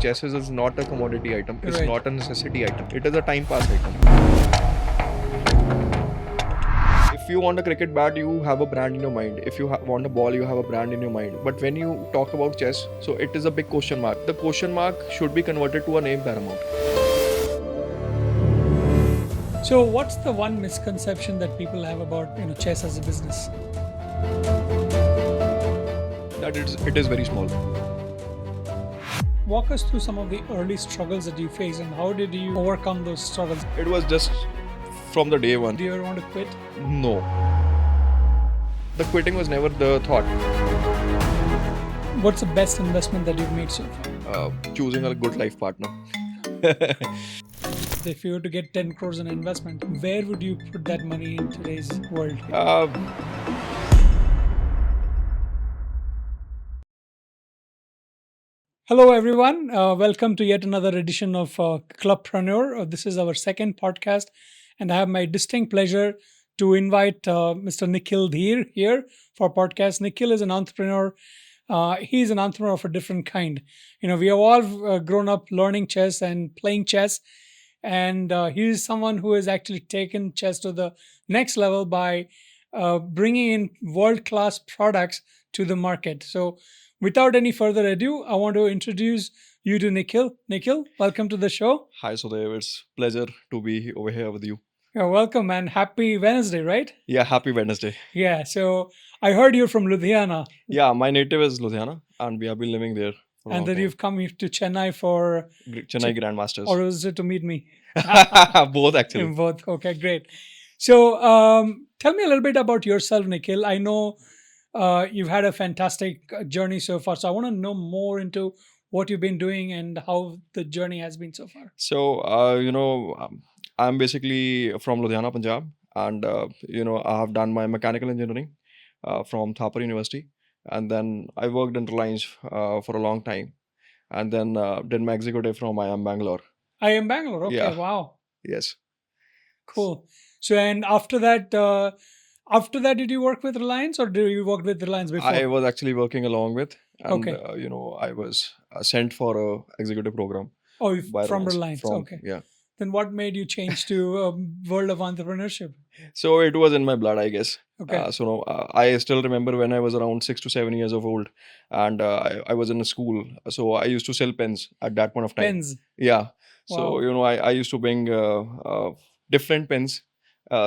chess is not a commodity item. It's Right. not a necessity item. It is a time pass item. If you want a cricket bat, you have a brand in your mind. If you want a ball, you have a brand in your mind. But when you talk about chess, so it is a big question mark. The question mark should be converted to a name, Paramount. So, what's the one misconception that people have about chess as a business? That it is very small. Walk us through some of the early struggles that you faced and how did you overcome those struggles? It was just from the day one. Do you ever want to quit? No. The quitting was never the thought. What's the best investment that you've made so far? Choosing a good life partner. If you were to get 10 crores in investment, where would you put that money in today's world? Hello, everyone. Welcome to yet another edition of Klubpreneur. This is our second podcast, and I have my distinct pleasure to invite Mr. Nikhil Dhir here for our podcast. Nikhil is an entrepreneur. He's an entrepreneur of a different kind. We have all grown up learning chess and playing chess, and he is someone who has actually taken chess to the next level by bringing in world-class products to the market. So, without any further ado, I want to introduce you to Nikhil. Nikhil, welcome to the show. Hi, Sudev. It's pleasure to be over here with you. You're welcome, and happy Wednesday, right? Yeah, happy Wednesday. Yeah, so I heard you're from Ludhiana. Yeah, my native is Ludhiana, and we have been living there for a And long then time. you've come to Chennai for, Chennai Grandmasters. or was it to meet me? Both actually. In both. Okay, great. So tell me a little bit about yourself, Nikhil. I know you've had a fantastic journey so far. So I want to know more into what you've been doing and how the journey has been so far. So, I'm basically from Ludhiana, Punjab, and I have done my mechanical engineering from Thapar University, and then I worked in Reliance for a long time, and then did my executive from IIM Bangalore. IIM Bangalore. Okay, Yeah. wow, Yes. cool. So and after that, did you work with Reliance or did you work with Reliance before? I was actually working along with, and Okay. I was sent for a executive program Oh, by from Reliance. From, Okay. yeah. Then what made you change to world of entrepreneurship? So it was in my blood, I guess. Okay. I still remember when I was around 6 to 7 years of old, and I was in a school. So I used to sell pens at that point of time. Pens. Yeah. So Wow. I used to bring different pens,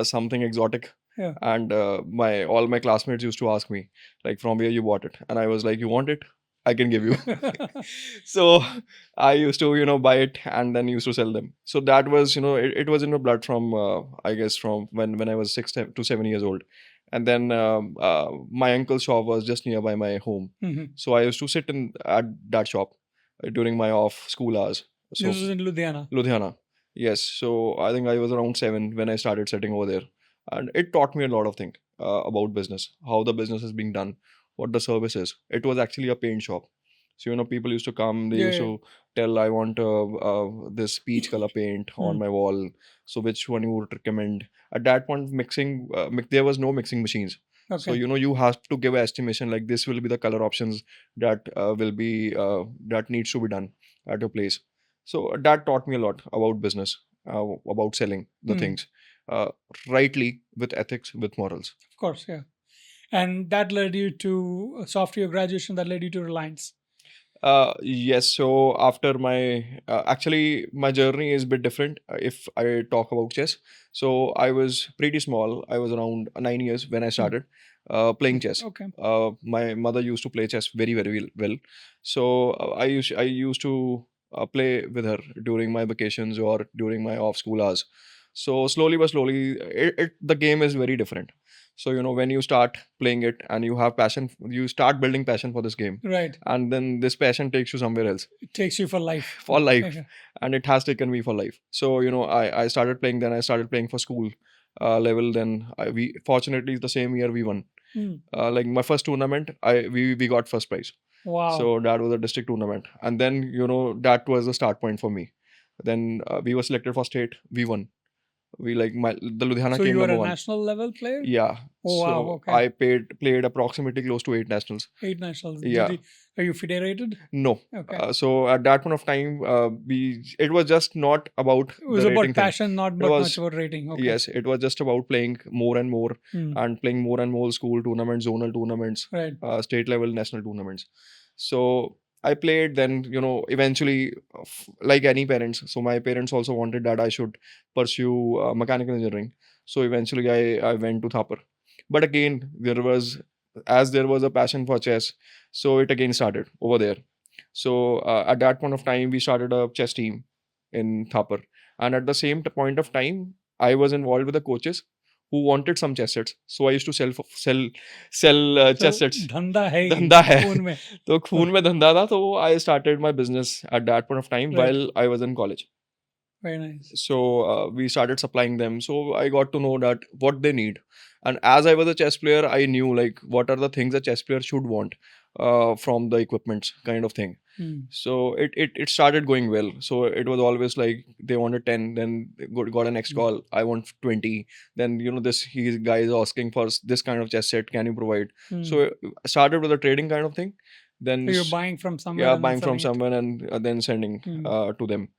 something exotic. Yeah. And all my classmates used to ask me, like, from where you bought it, and I was like, you want it? I can give you. So I used to buy it and then used to sell them. So that was it was in the blood from I guess from when I was 6 to 7 years old. And then my uncle's shop was just nearby my home, Mhm. so I used to sit in at that shop during my off school hours. So This was in Ludhiana. Ludhiana, yes. So I think I was around 7 when I started sitting over there, and it taught me a lot of things about business, how the business is being done, what the service is. It was actually a paint shop. So people used to come, they Yeah, used yeah. to tell, I want this peach color paint on Hmm. my wall. So which one you would recommend? At that point, there was no mixing machines. So Okay. you have to give an estimation like this will be the color options that will be that needs to be done at your place. So that taught me a lot about business, about selling the Hmm. things rightly, with ethics, with morals. Of course, yeah. And that led you to, so after your graduation, that led you to Reliance. Yes. So after actually my journey is a bit different. If I talk about chess, so I was pretty small. I was around 9 years when I started playing chess. Okay. My mother used to play chess very very well. So I used to play with her during my vacations or during my off school hours. So slowly but slowly, the game is very different. So when you start playing it and you have passion, you start building passion for this game, Right. and then this passion takes you somewhere else It takes you for life. for life. Yeah. And it has taken me for life. So I started playing, then I started playing for school level. Then we fortunately the same year we won Hmm. like my first tournament, we got first prize. Wow. So that was a district tournament, and then that was the start point for me. Then we were selected for state, we won. We like the Ludhiana So came you are number a one. national level player? Yeah. Oh, wow. So Okay. I played approximately close to 8 nationals. 8 nationals. Yeah. Are you federated? No. Okay. So at that point of time, it was just not about It was the about rating thing. passion, not It much was about rating. Okay. yes, it was just about playing more and more Hmm. and playing more and more school tournaments, zonal tournaments, Right. state level, national tournaments. So I played. Then eventually, like any parents. So my parents also wanted that I should pursue mechanical engineering. So eventually, I went to Thapar. But again, there was a passion for chess, so it again started over there. So at that point of time, we started a chess team in Thapar, and at the same point of time, I was involved with the coaches who wanted some chess sets. So I used to sell chess So sets. धंधा है ही धंधा है खून में. तो खून में धंधा था तो I started my business at that point of time Right. while I was in college. Very nice. So we started supplying them. So I got to know that what they need, and as I was a chess player, I knew like what are the things a chess player should want from the equipments kind of thing. Hmm. So it started going well. So it was always like they wanted 10, then they got a next call, I want 20. Then this guy is asking for this kind of chess set, can you provide? Hmm. So I started with a trading kind of thing. Then So you're buying from somewhere yeah, and then buying from selling it. someone and then sending to them.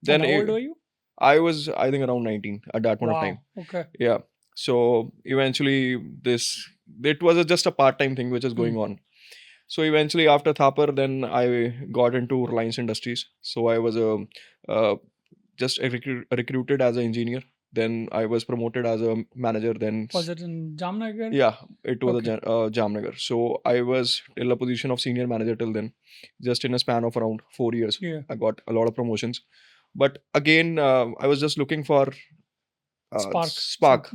And Then how old were you? I was, I think, around 19 at that point of time. Wow. Okay. Yeah. So eventually, it was just a part-time thing which is going on. So eventually, after Thapar, then I got into Reliance Industries. So I was just recruited as an engineer. Then I was promoted as a manager. Then Was it in Jamnagar? yeah, it was Okay. Jamnagar. So I was till a position of senior manager till then, just in a span of around 4 years. Yeah. I got a lot of promotions. But again, I was just looking for spark,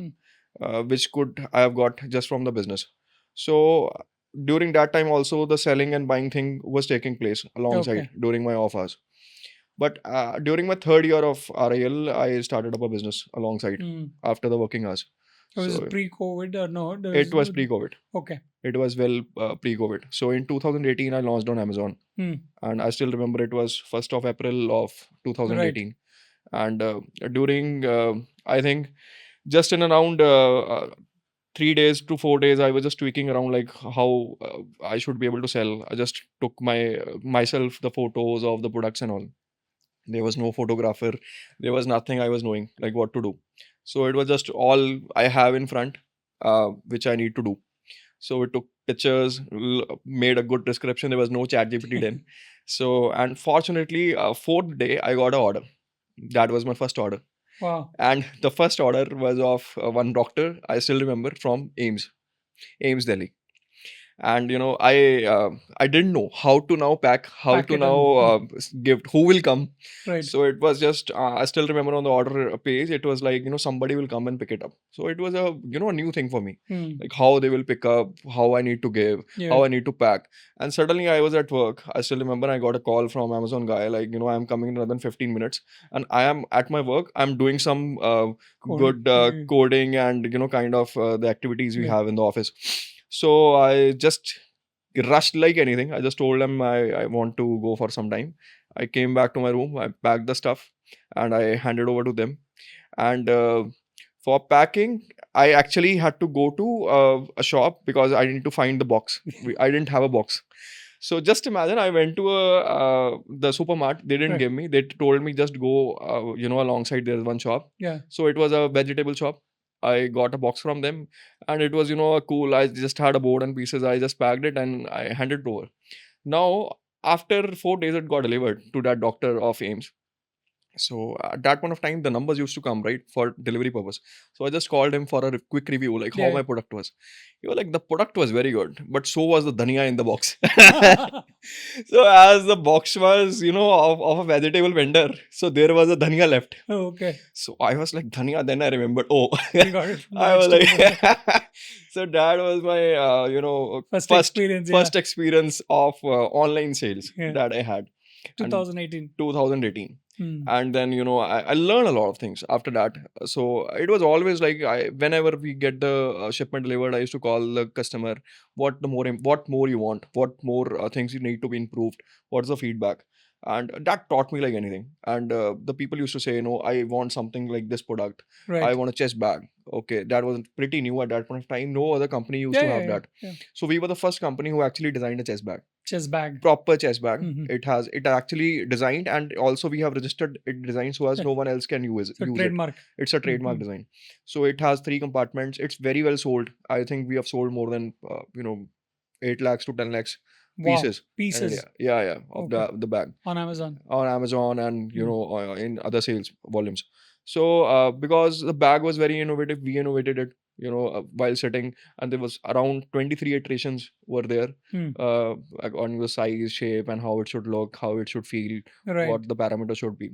which could I have got just from the business. So during that time also the selling and buying thing was taking place alongside Okay. during my off hours. But during my third year of RIL, I started up a business alongside after the working hours. Was So it pre-COVID or no? it was pre-COVID. Okay. It was well pre-COVID. So in 2018, I launched on Amazon, and I still remember it was 1st of April of 2018. And during I think just in around 3 days to 4 days, I was just tweaking around like how I should be able to sell. I just took myself the photos of the products and all. There was no photographer. There was nothing I was knowing like what to do. So it was just all I have in front, which I need to do. So we took pictures, made a good description. There was no chat GPT then. So, and fortunately, fourth day, I got an order. That was my first order. Wow. And the first order was of one doctor, I still remember, from AIMS Delhi. And I didn't know how to now pack Pack to it now give who will come. Right. So it was just I still remember on the order page it was like somebody will come and pick it up. So it was a a new thing for me, like how they will pick up, how I need to give, how I need to pack. And suddenly I was at work. I still remember I got a call from Amazon guy like I'm coming in another 15 minutes, and I am at my work. I'm doing some good coding and kind of the activities we have in the office. So I just rushed like anything. I just told them I want to go for some time. I came back to my room. I packed the stuff and I handed over to them. And for packing, I actually had to go to a shop because I need to find the box. I didn't have a box. So just imagine I went to the supermarket. They didn't give me. They told me just go, alongside there's one shop. Yeah. So it was a vegetable shop. I got a box from them, and it was cool. I just had a board and pieces. I just packed it and I handed it over. Now after 4 days, it got delivered to that doctor of AIMS. So at that point of time, the numbers used to come right for delivery purpose. So I just called him for a quick review, like how my product was. He was like, the product was very good, but so was the dhania in the box. So as the box was, of a vegetable vendor, so there was a dhania left. Oh, okay. So I was like, dhania. Then I remembered, oh, You got it. I was like, so that was my, first experience. First experience of online sales that I had. 2018. And then I learned a lot of things after that. So it was always like whenever we get the shipment delivered, I used to call the customer, what more you want, what more things you need to be improved, what's the feedback. and that taught me like anything. And the people used to say, I want something like this product. I Right. want a chest bag. Okay, that was pretty new at that point of time. No other company used Yeah, to yeah, have yeah, that. yeah. So we were the first company who actually designed a chest bag, Chest bag. proper chest bag. Mhm. It actually designed, and also we have registered it design so as Yeah. no one else can use So it. trademark. It's a trademark Mhm. design. So it has 3 compartments. It's very well sold. I think we have sold more than 8 lakhs to 10 lakhs Wow. pieces in Pieces India. Yeah, of Okay. the bag on Amazon. on Amazon, and Mm. in other sales volumes. So because the bag was very innovative, we innovated it, while sitting, and there was around 23 iterations were there, Hmm. like on the size, shape, and how it should look, how it should feel, Right. what the parameters should be.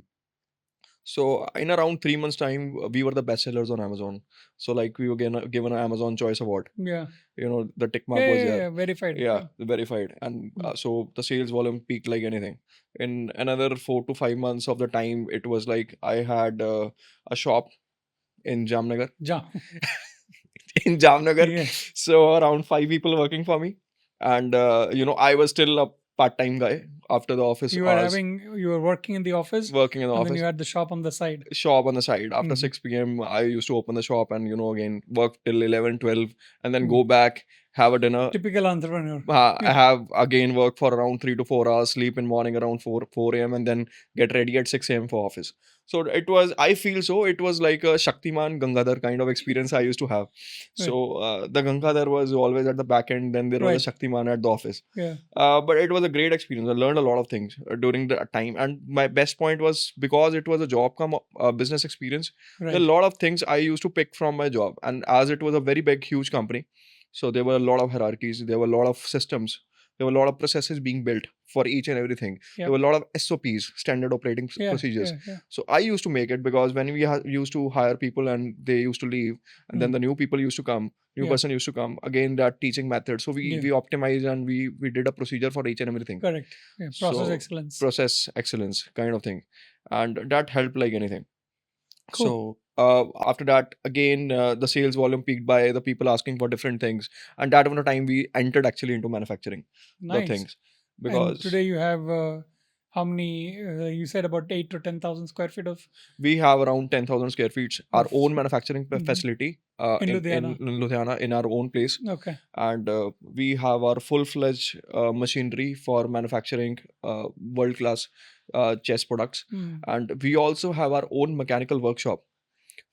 So in around 3 months' time, we were the best sellers on Amazon. So like we were given an Amazon Choice Award. Yeah. The tick mark Yeah, was yeah, there. yeah. Verified. Yeah, verified. And Mm. so the sales volume peaked like anything. In another 4 to 5 months of the time, it was like I had a shop in Jamnagar. In Jamnagar. Yeah. So around 5 people working for me. And, I was still a part-time guy after the office You were hours, working in the office, working in the and then you office. had the shop on the side. Shop on the side. After Mhm. 6 p.m., I used to open the shop and, again, work till 11, 12, and then Mm. go back, have a dinner. Typical entrepreneur. I have again work for around 3 to 4 hours, sleep in morning around 4 a.m., and then get ready at 6 a.m. for office. So I feel so, it was like a Shaktiman Gangadhar kind of experience I used to have. Right. So the Gangadhar was always at the back end, then there was Right. a Shaktiman at the office. Yeah. But it was a great experience. I learned a lot of things during the time. And my best point was because it was a job come business experience, there are Right. a lot of things I used to pick from my job. And as it was a very big, huge company, so there were a lot of hierarchies, there were a lot of systems, there were a lot of processes being built for each and everything. Yep. There were a lot of SOPs, standard operating Yeah, procedures. yeah. So I used to make it because when we used to hire people and they used to leave, and then Mm. the new people used to come, new Yeah. person used to come, again that teaching method. So Yeah. we optimized and we did a procedure for each and everything. Correct. Yeah. Process So excellence. process excellence kind of thing, and that helped like anything. Cool. So after that, again, the sales volume peaked by the people asking for different things, and that was the time we entered actually into manufacturing the Nice. things. And Because today you have how many? You said about 8 to 10,000 square feet of we have around 10,000 square feet, our Of- own manufacturing Mhm. facility In in Ludhiana. Ludhiana, in our own place. Okay. And we have our full-fledged machinery for manufacturing world-class chess products. Mm. And we also have our own mechanical workshop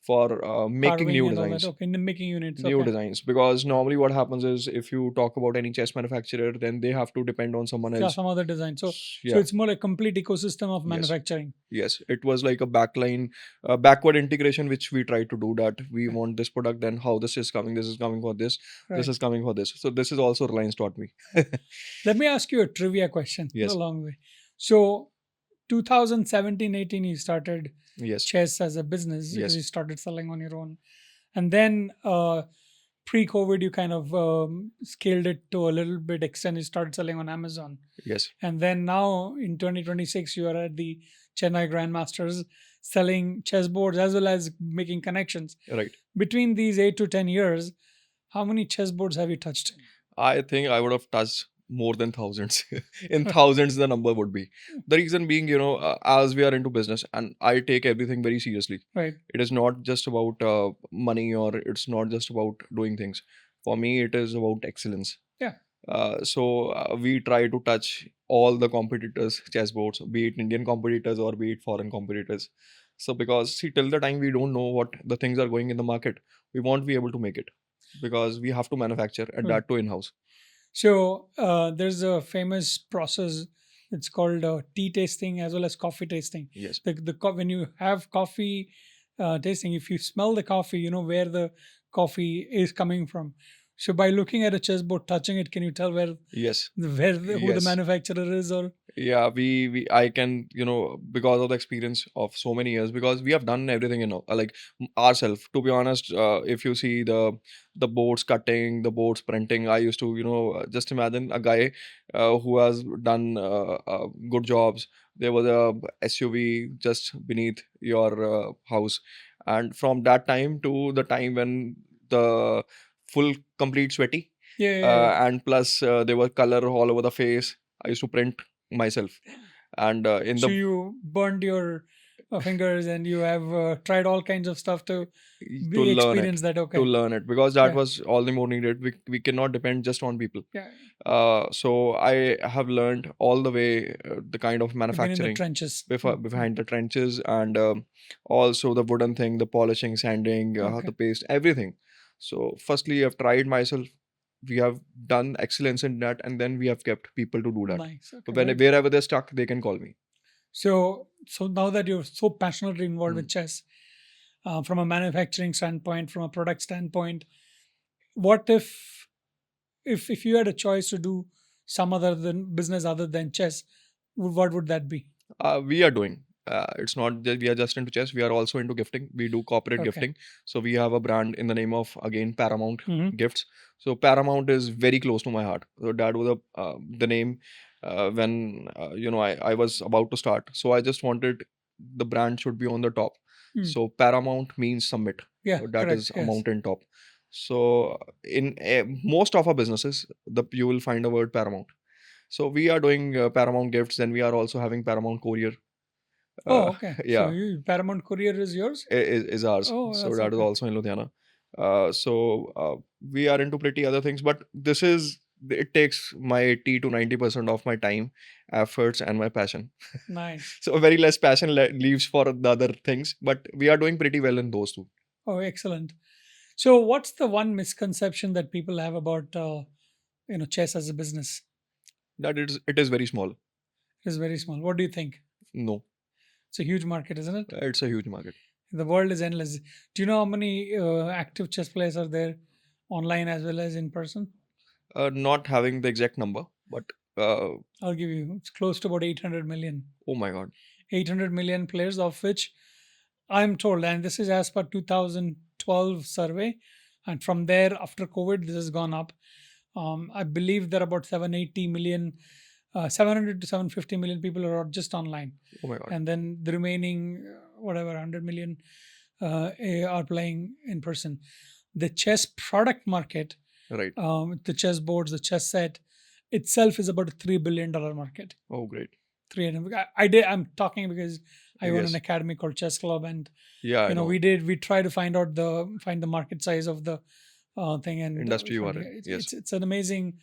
for making Carving new and all that. designs. Okay. Making units. New Okay. designs, because normally what happens is if you talk about any chess manufacturer, then they have to depend on someone Yeah, else. some other design. So Yeah. it's more like complete ecosystem of Yes. manufacturing. Yes, it was like a backward integration, which we try to do. That we Okay. want this product, then how this is coming for this, Right. this is coming for this. So this is also Reliance taught me. Let me ask you a trivia question. Yes. Along the way. So 2017-18 you started Yes. chess as a business Yes. because you started selling on your own, and then pre-COVID you kind of scaled it to a little bit extent. You started selling on Amazon, Yes. and then now in 2026 you are at the Chennai Grandmasters selling chessboards as well as making connections. Right. Between these 8 to 10 years, how many chessboards have you touched? I think I would have touched more than thousands. In thousands, the number would be. The reason being, as we are into business, and I take everything very seriously. Right. It is not just about money, or it's not just about doing things. For me, it is about excellence. Yeah. So we try to touch all the competitors' chessboards, be it Indian competitors or be it foreign competitors. So because see, till the time we don't know what the things are going in the market, we won't be able to make it, because we have to manufacture, and Right. that too in-house. So there's a famous process. It's called tea tasting as well as coffee tasting. Yes. When you have coffee tasting, if you smell the coffee, you know where the coffee is coming from. So by looking at a chessboard, touching it, can you tell who Yes. the Yes. manufacturer is? Or Yeah, I can, because of the experience of so many years, because we have done everything, like ourselves. To be honest, if you see the boards cutting, the boards printing, I used to, just imagine a guy who has done good jobs. There was a SUV just beneath your house, and from that time to the time when the full complete sweaty, yeah. and plus there was color all over the face. I used to print myself, And in So the you burned your fingers and you have tried all kinds of stuff to to be learn it, experience that. to Okay. learn it, because that Yeah. was all the more needed. We cannot depend just on people. Yeah. So I have learned all the way the kind of You've been in the manufacturing trenches. behind the trenches, and also the wooden thing, the polishing, sanding, Okay. the paste, everything. So firstly, I've tried myself. We have done excellence in that, and then we have kept people to do that. Nice. So Okay. wherever they're stuck, they can call me. So now that you're so passionately involved with Mm. chess, from a manufacturing standpoint, from a product standpoint, what if you had a choice to do some other than business other than chess, what would that be? We are doing. It's not that we are just into chess. We are also into gifting. We do corporate Okay. gifting. So we have a brand in the name of, again, Paramount Mhm. Gifts. So Paramount is very close to my heart. So that was the name when I was about to start. So I just wanted the brand should be on the top. Mm. So Paramount means summit. Yeah, So that correct. is a Yes. mountain top. So in most of our businesses, you will find a word Paramount. So we are doing Paramount Gifts, and we are also having Paramount Courier. Oh, okay. So Yeah, Paramount Courier is yours? is ours. Oh, So that's that is okay. also in Ludhiana. We are into pretty other things, but it takes my 80 to 90% of my time, efforts, and my passion. Nice. So very less passion leaves for the other things, but we are doing pretty well in those two. Oh, excellent. So what's the one misconception that people have about chess as a business? That it is very small. It is very small. What do you think? No, It's a huge market, isn't it? it's a huge market. The world is endless. Do you know how many active chess players are there online as well as in person? Not having the exact number, but I'll give you. It's close to about 800 million. oh my god. 800 million players, of which I'm told, and this is as per 2012 survey, and from there after COVID, this has gone up. I believe there are about 780 million, 700 to 750 million people are just online, Oh my god. and then the remaining whatever 100 million are playing in person. The chess product market, Right. the chess boards, the chess set itself is about a $3 billion market. Oh great. I'm talking because I own an Yes. academy called Chess Club, and Yeah, I know. we try to find the market size of the thing, and Industry you are yeah, in. Yes. it's an amazing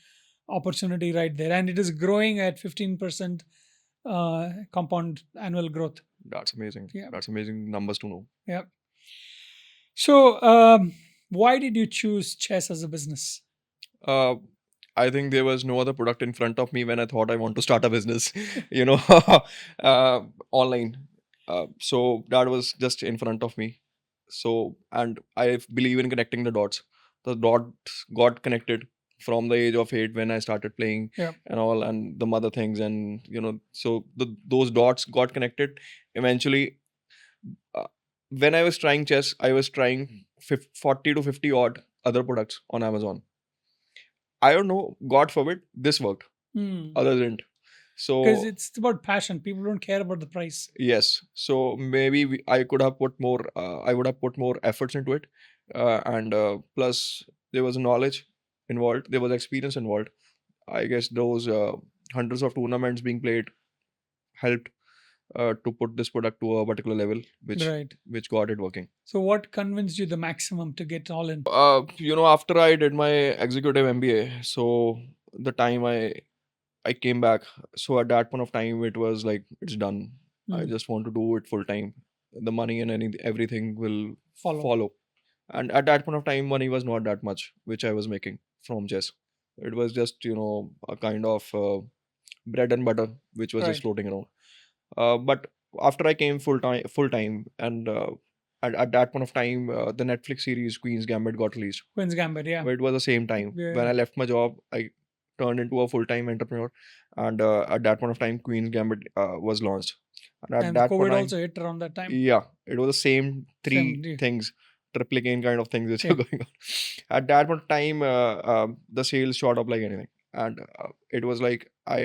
opportunity right there, and it is growing at 15% compound annual growth. That's amazing. Yeah. That's amazing numbers to know. Yeah. So, why did you choose chess as a business? Uh, I think there was no other product in front of me when I thought I want to start a business, online. So that was just in front of me. So, and I believe in connecting the dots. The dots got connected from the age of 8 when I started playing Yeah. and all, and the mother things, and so those dots got connected. Eventually, uh, when I was trying chess, I was trying 40 to 50 odd other products on Amazon. I don't know, God forbid, this worked. Other didn't. Because So it's about passion. People don't care about the price. yes, so maybe I could have put more. I would have put more efforts into it, and plus there was knowledge involved. There was experience involved. I guess those hundreds of tournaments being played helped to put this product to a particular level, Right. which got it working. So, what convinced you the maximum to get all in? After I did my executive MBA, so the time I came back. So at that point of time, it was like it's done. I just want to do it full time. The money and everything will Follow. follow. And at that point of time, money was not that much, which I was making from chess. It was just a kind of bread and butter, which was just Right. floating around. But after I came full time, and at that point of time, the Netflix series Queen's Gambit got released. Queen's Gambit, yeah. It was the same time when I left my job. I turned into a full-time entrepreneur, and at that point of time, Queen's Gambit was launched. And at And that point COVID of time, also hit around that time. yeah, it was the same three yeah. things, triplicate kind of things which Yeah. are going on. At that point of time, the sales shot up like anything, and it was like I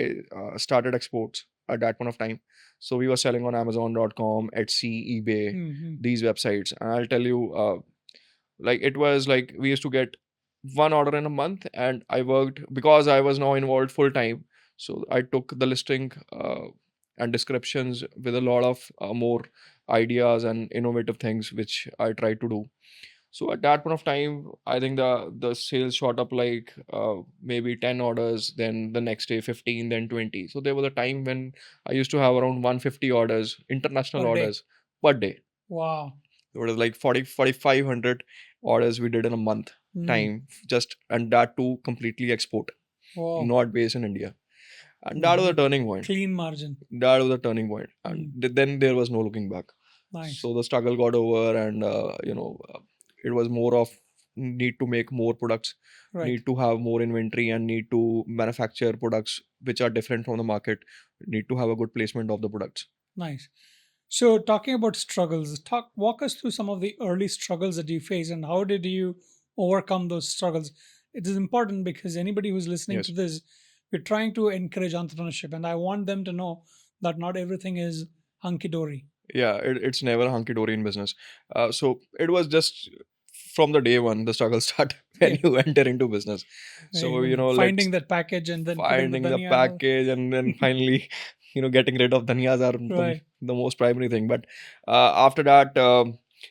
started exports at that point of time. So we were selling on Amazon.com, Etsy, eBay, Mhm. these websites, and I'll tell you, like it was like we used to get one order in a month, and I worked because I was now involved full time. So I took the listing and descriptions with a lot of more ideas and innovative things which I tried to do. So at that point of time, I think the sales shot up like maybe 10 orders, then the next day 15, then 20. So there was a time when I used to have around 150 orders, international Per day. orders per day. Wow. It was like 4,500 orders we did in a month time, just, and that too completely export, Wow. not based in India. And that was a turning point. Clean margin. That was a turning point. And then there was no looking back. Nice. So the struggle got over, and it was more of need to make more products, Right. need to have more inventory, and need to manufacture products which are different from the market, need to have a good placement of the products. Nice. So talking about struggles, walk us through some of the early struggles that you faced and how did you overcome those struggles? It is important because anybody who's listening Yes. to this, we're trying to encourage entrepreneurship, and I want them to know that not everything is hunky dory. Yeah, it's never hunky dory in business. So it was just from the day one the struggle start when Yeah. you enter into business. So finding that package and then putting finding the dhania and all. package, and then finally getting rid of dhaniyas are Right. the most primary thing. But after that,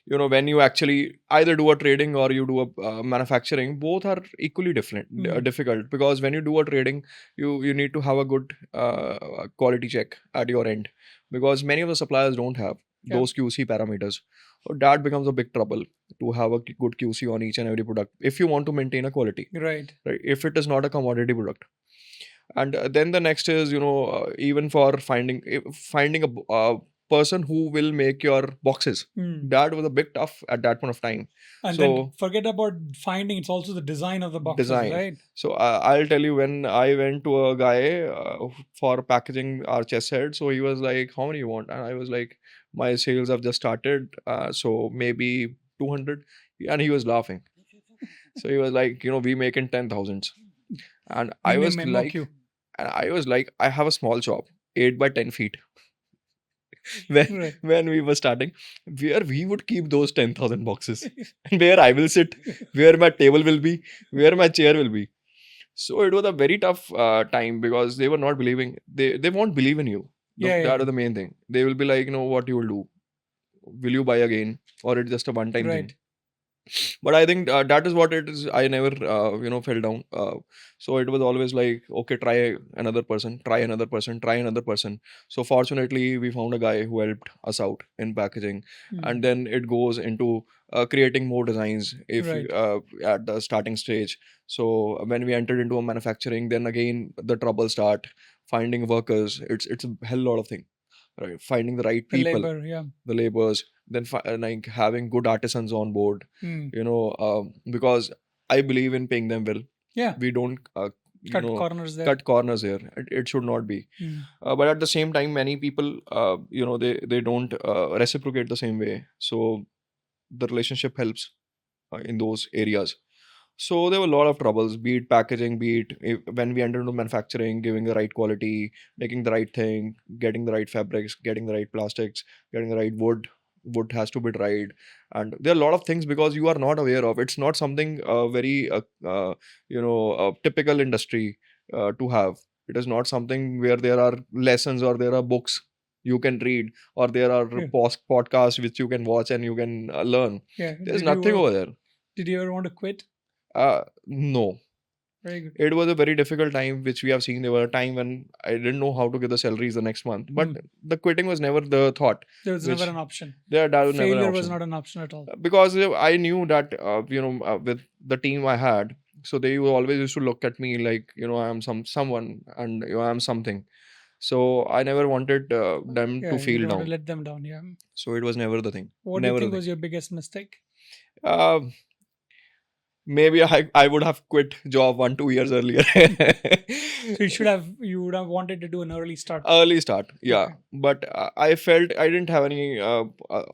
when you actually either do a trading or you do a manufacturing, both are equally difficult, because when you do a trading, you need to have a good quality check at your end, because many of the suppliers don't have Yeah. those QC parameters. So that becomes a big trouble to have a good QC on each and every product if you want to maintain a quality, Right. right? If it is not a commodity product. And then the next is even for finding a person who will make your boxes. That was a big tough at that point of time. And So then forget about finding, it's also the design of the boxes, design. right? So I'll tell you, when I went to a guy for packaging our chess head, so he was like, how many you want? And I was like, my sales have just started, so maybe 200. And he was laughing. So he was like, we make in 10,000s. And I was like, I have a small shop, 8 by 10 feet. When Right. when we were starting, where we would keep those 10,000 boxes, and where I will sit, where my table will be, where my chair will be. So it was a very tough time, because they were not believing. They won't believe in you. That is the main thing. They will be like, what you will do? Will you buy again, or it's just a one-time thing? Right. But I think that is what it is. I never fell down. So it was always like, okay, try another person, try another person, try another person. So fortunately we found a guy who helped us out in packaging. And then it goes into creating more designs if Right. at the starting stage. So when we entered into a manufacturing, then again the trouble start, finding workers. It's a hell lot of thing, right? Finding the right The people, labor, yeah. the laborers, then like having good artisans on board, because I believe in paying them well. Yeah. We don't Cut corners there. cut corners here. It should not be. But at the same time, many people they don't reciprocate the same way. So the relationship helps in those areas. So there were a lot of troubles, be it packaging, be it when we entered into manufacturing, giving the right quality, making the right thing, getting the right fabrics, getting the right plastics, getting the right wood. Wood has to be dried, and there are a lot of things because you are not aware of. It's not something very typical industry to have. It is not something where there are lessons or there are books you can read, or there are podcasts which you can watch and you can learn. Yeah. There's nothing over there. Did you ever want to quit? No. Very good. It was a very difficult time, which we have seen. There were a time when I didn't know how to get the salaries the next month, but the quitting was never the thought. There was never an option. That was never an Failure was option. not an option at all. Because I knew that with the team I had, so they always used to look at me like I am someone, and I am something. So I never wanted them to You feel didn't want down. to let them down. Yeah. So it was never the thing. What do you Never think the was your biggest mistake? thing. Maybe I would have quit job 1-2 years earlier. So you would have wanted to do an early start. Early start, yeah. Okay. But I felt I didn't have any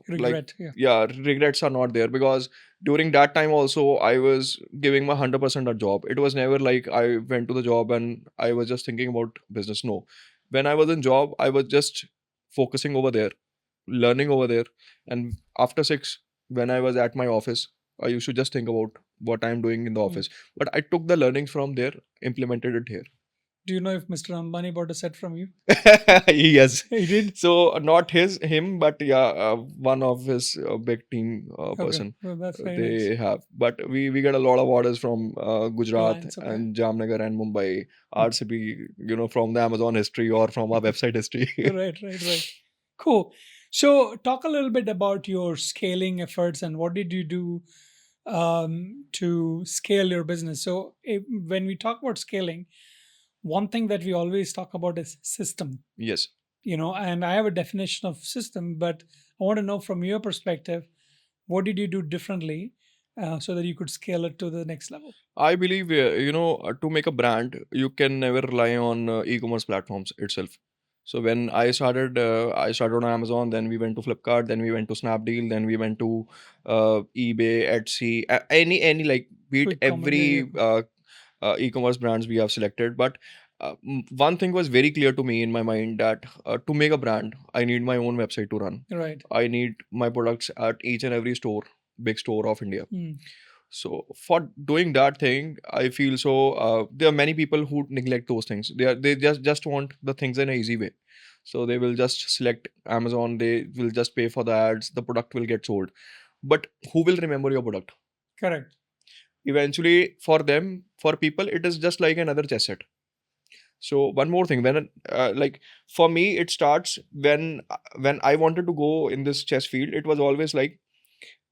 Regret. regrets are not there, because during that time also I was giving my 100% a job. It was never like I went to the job and I was just thinking about business. No, when I was in job, I was just focusing over there, learning over there, and after 6, when I was at my office, I used to just think about what I'm doing in the office. But I took the learnings from there, implemented it here. Do you know if Mr. Ambani bought a set from you? Yes. He did. So not him, but yeah, one of his big team Okay, person well, that's very nice. they have. But we get a lot of orders from Gujarat Reliance, okay. and Jamnagar and Mumbai, RCB, from the Amazon history or from our website history. Right. Cool. So, talk a little bit about your scaling efforts and what did you do to scale your business. So, when we talk about scaling, one thing that we always talk about is system. Yes. And I have a definition of system, but I want to know from your perspective, what did you do differently so that you could scale it to the next level? I believe, to make a brand, you can never rely on e-commerce platforms itself. So when I started on Amazon, then we went to Flipkart, then we went to Snapdeal, then we went to eBay, Etsy, any like be it Quick commerce, yeah, every e-commerce brands we have selected. But one thing was very clear to me in my mind that to make a brand, I need my own website to run. right. I need my products at each and every store, big store of India. Mm. So for doing that thing, I feel so. There are many people who neglect those things. They just want the things in an easy way. So they will just select Amazon. They will just pay for the ads. The product will get sold. But who will remember your product? Correct. Eventually, for them, for people, it is just like another chess set. So one more thing, when like for me, it starts when I wanted to go in this chess field. It was always like,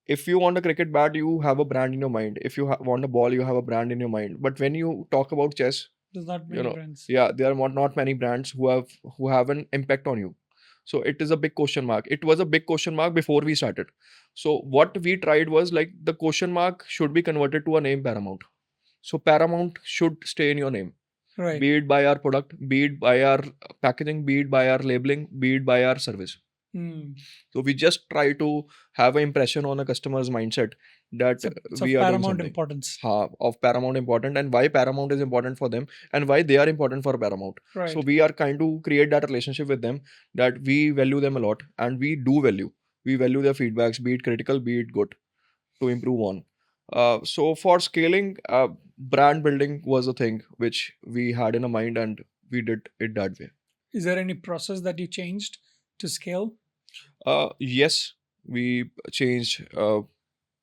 if you want a cricket bat, you have a brand in your mind. If you want a ball, you have a brand in your mind. But when you talk about chess, There's not you many know, brands. yeah, there are not many brands who have an impact on you. So it is a big question mark. It was a big question mark before we started. So what we tried was like the question mark should be converted to a name, Paramount. So Paramount should stay in your name, Right. be it by our product, be it by our packaging, be it by our labeling, be it by our service. Mm. So we just try to have an impression on a customer's mindset that It's we of are doing paramount something importance. of Paramount important, and why Paramount is important for them and why they are important for Paramount. Right. So we are kind to create that relationship with them, that we value them a lot and we do value. We value their feedbacks, be it critical, be it good, to improve on. So for scaling, brand building was a thing which we had in a mind and we did it that way. Is there any process that you changed to scale? Yes, we changed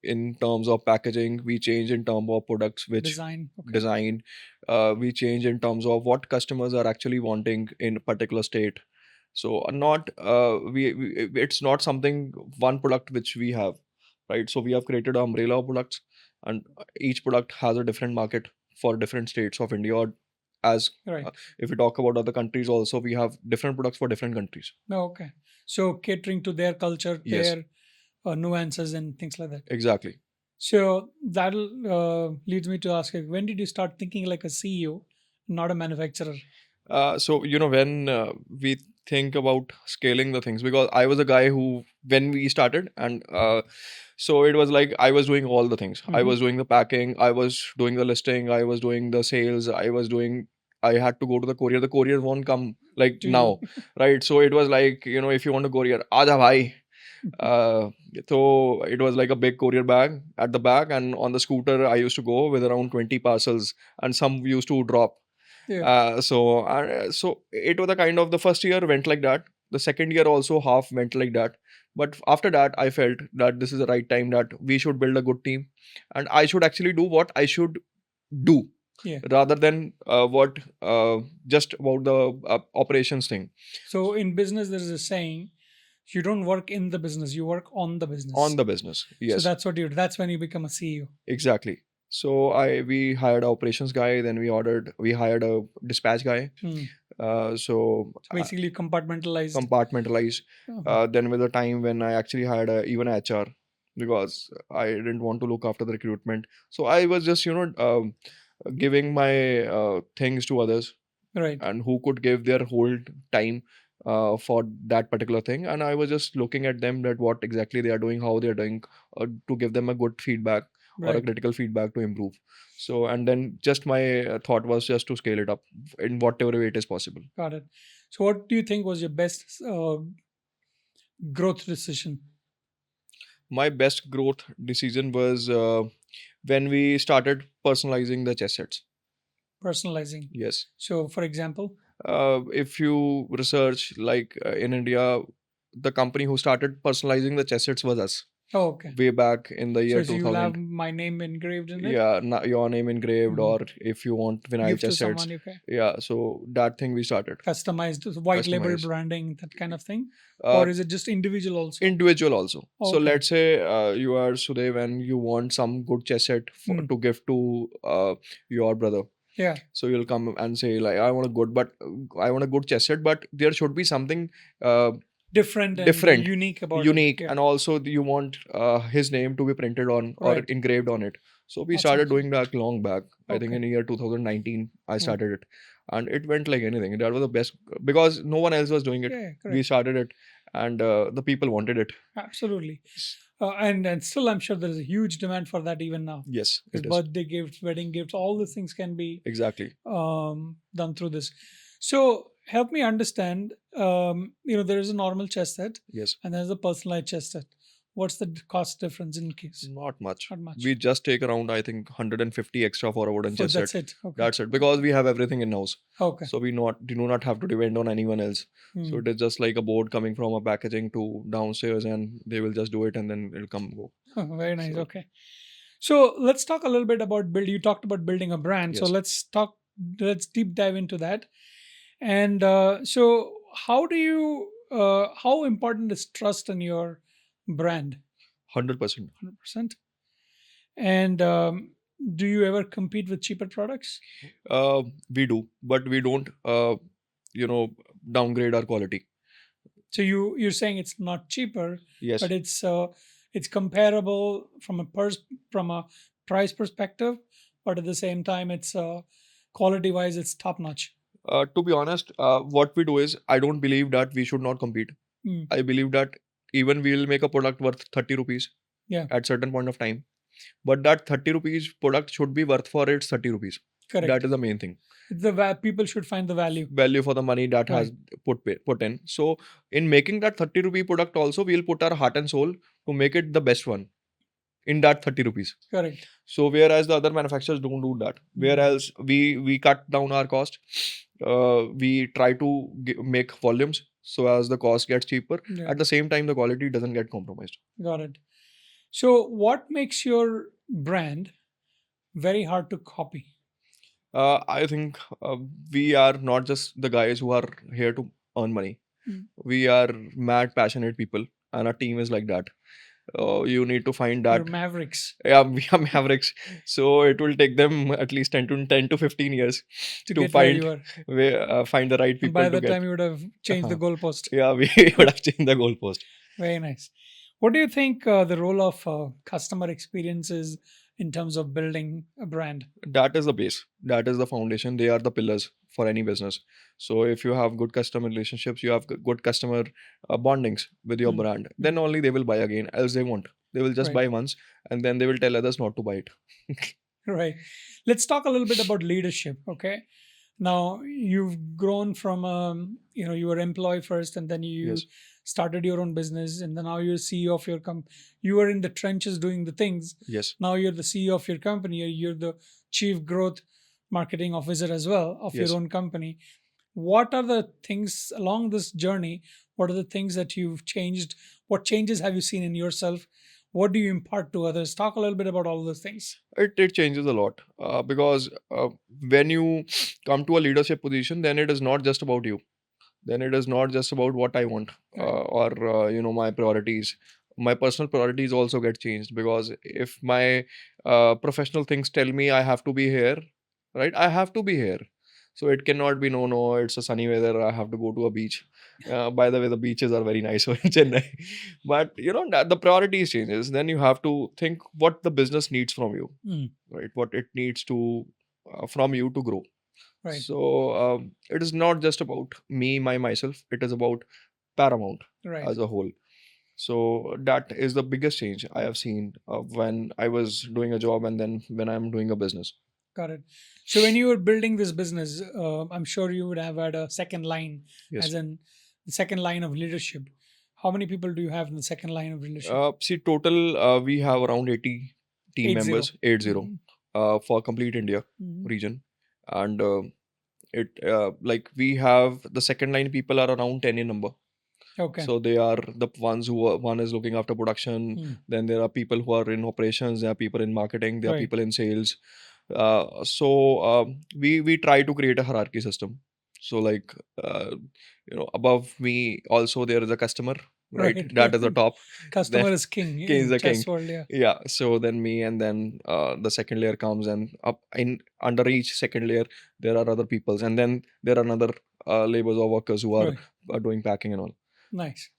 in terms of packaging, we change in terms of products which Design. Okay. design, we change in terms of what customers are actually wanting in a particular state. So not we it's not something one product which we have, right? So we have created an umbrella of products, and each product has a different market for different states of India. Or as Right. if we talk about other countries also, we have different products for different countries. No, okay. So catering to their culture, Yes, their nuances and things like that. exactly. So that leads me to ask you, when did you start thinking like a CEO, not a manufacturer? So when we think about scaling the things, because I was a guy who, when we started, and so it was like I was doing all the things. I Mhm. was doing the packing, I was doing the listing, I was doing the sales, I had to go to the courier. The courier won't come like To now, you. right? So it was like, if you want a courier, Aja bhai. Uh, so it was like a big courier bag at the back, and on the scooter, I used to go with around 20 parcels, and some used to drop. Yeah. So it was a kind of, the first year went like that. The second year also half went like that. But after that, I felt that this is the right time that we should build a good team, and I should actually do what I should do, Yeah. rather than what just about the operations thing So in business, there is a saying, you don't work in the business, you work on the business. on the business. So Yes, that's what you do. That's when you become a CEO. exactly. So we hired an operations guy, then we hired a dispatch guy. Hmm. So So basically, you compartmentalized. compartmentalize. Okay. Then with the time when I actually had even HR, because I didn't want to look after the recruitment. So I was just giving my things to others, Right. and who could give their whole time for that particular thing. And I was just looking at them, that what exactly they are doing, how they are doing, to give them a good feedback or a Right. critical feedback to improve. So, and then just my thought was just to scale it up in whatever way it is possible. Got it. So what do you think was your best growth decision? My best growth decision was when we started personalizing the chess sets. Personalizing. Yes. So, for example, If you research, like in India, the company who started personalizing the chess sets was us oh, okay. way back in the year So you'll have 2000. my name engraved in it. Yeah, your name engraved, Mhm. or if you want vinyl Give to chess sets. someone, okay. Yeah, so that thing we started. Customized, white label Customized. branding, that kind of thing. Uh, Or is it just individual also? individual also. So Okay. let's say you are Sudev and you want some good chess set to give to your brother. Yeah. So you'll come and say like, I want a good chess set, but there should be something Different and different, unique about unique, it. Yeah. and also you want his name to be printed on or Right. engraved on it. So we That's started awesome. doing that long back. I think Okay. in the year 2019 I Mm. started it, and it went like anything. That was the best because no one else was doing it. Yeah, We correct. started it, and the people wanted it. Absolutely. And still, I'm sure there's a huge demand for that even now. Yes, Because it is. birthday gifts, wedding gifts, all these things can be Exactly. done through this. So help me understand. There is a normal chess set, Yes. and there's a personalized chess set. What's the cost difference in case? Not much. Not much. We just take around, I think, 150 extra for a wooden chess That's set. it. Okay. That's it. Because we have everything in house. Okay. So we do not have to depend on anyone else. So it is just like a board coming from a packaging to downstairs, and they will just do it, and then it'll come go. Oh, very nice. So- Okay. So let's talk a little bit about build. You talked about building a brand. So Yes. let's deep dive into that. And so how important is trust in your brand? 100%. 100%. And do you ever compete with cheaper products? We do, but we don't, downgrade our quality. So you're saying it's not cheaper, Yes. but it's comparable from a price perspective, but at the same time it's quality wise it's top notch. To be honest, what we do is, I don't believe that we should not compete. Mm. I believe that even we will make a product worth 30 rupees Yeah. at certain point of time. But that 30 rupees product should be worth for its 30 rupees. Correct. That is the main thing. People should find the value. Value for the money that has put in. So in making that 30 rupee product also, we'll put our heart and soul to make it the best one in that 30 rupees. Correct. So whereas the other manufacturers don't do that. Whereas we cut down our cost. We try to make volumes so as the cost gets cheaper. Yeah. At the same time, the quality doesn't get compromised. Got it. So what makes your brand very hard to copy? I think we are not just the guys who are here to earn money. Mm. We are mad, passionate people, and our team is like that. You need to find You're that. mavericks Yeah, we are mavericks. So it will take them at least 10 to 15 years to to get where find you are. find the right And people by to that get. time, you would have changed the goalpost. Yeah, we would have changed the goalpost. Very nice. What do you think the role of customer experience is in terms of building a brand? That is the base. That is the foundation. They are the pillars for any business. So if you have good customer relationships, you have good customer bondings with your Mm. brand, then only they will buy again. Else they won't. They will just Right. buy once, and then they will tell others not to buy it. Right. Let's talk a little bit about leadership. Okay. Now you've grown from you were employee first, and then you Yes. started your own business, and then now you're CEO of your company. You were in the trenches doing the things. Yes. Now you're the CEO of your company. You're the chief growth marketing officer as well of Yes. your own company. What are the things along this journey? What are the things that you've changed? What changes have you seen in yourself? What do you impart to others? Talk a little bit about all those things. It changes a lot because when you come to a leadership position, then it is not just about you. Then it is not just about what I want or my priorities. My personal priorities also get changed because if my professional things tell me I have to be here, right? I have to be here. So it cannot be no, it's a sunny weather. I have to go to a beach. By the way, the beaches are very nice in Chennai. But that the priorities changes. Then you have to think what the business needs from you, Mm. right? What it needs to from you to grow. Right. So it is not just about me, myself. It is about Paramount Right. as a whole. So that is the biggest change I have seen when I was doing a job and then when I'm doing a business. Got it. So when you were building this business, I'm sure you would have had a second line, Yes. as in the second line of leadership. How many people do you have in the second line of leadership? See, total we have around 80 team 80. members, 80, Mhm. for complete India Mhm. region. and it like we have the second line people are around 10 in number. Okay. So they are the ones who are, one is looking after production. Then there are people who are in operations. There are people in marketing. There are Right. people in sales. We try to create a hierarchy system. So like above me also there is a customer, right? Right. That is the top. Customer Then is king king is in the king. chess world. Yeah. Yeah. So then me, and then the second layer comes, and up in under each second layer there are other peoples, and then there are another laborers or workers who are Right. doing packing and all. Nice.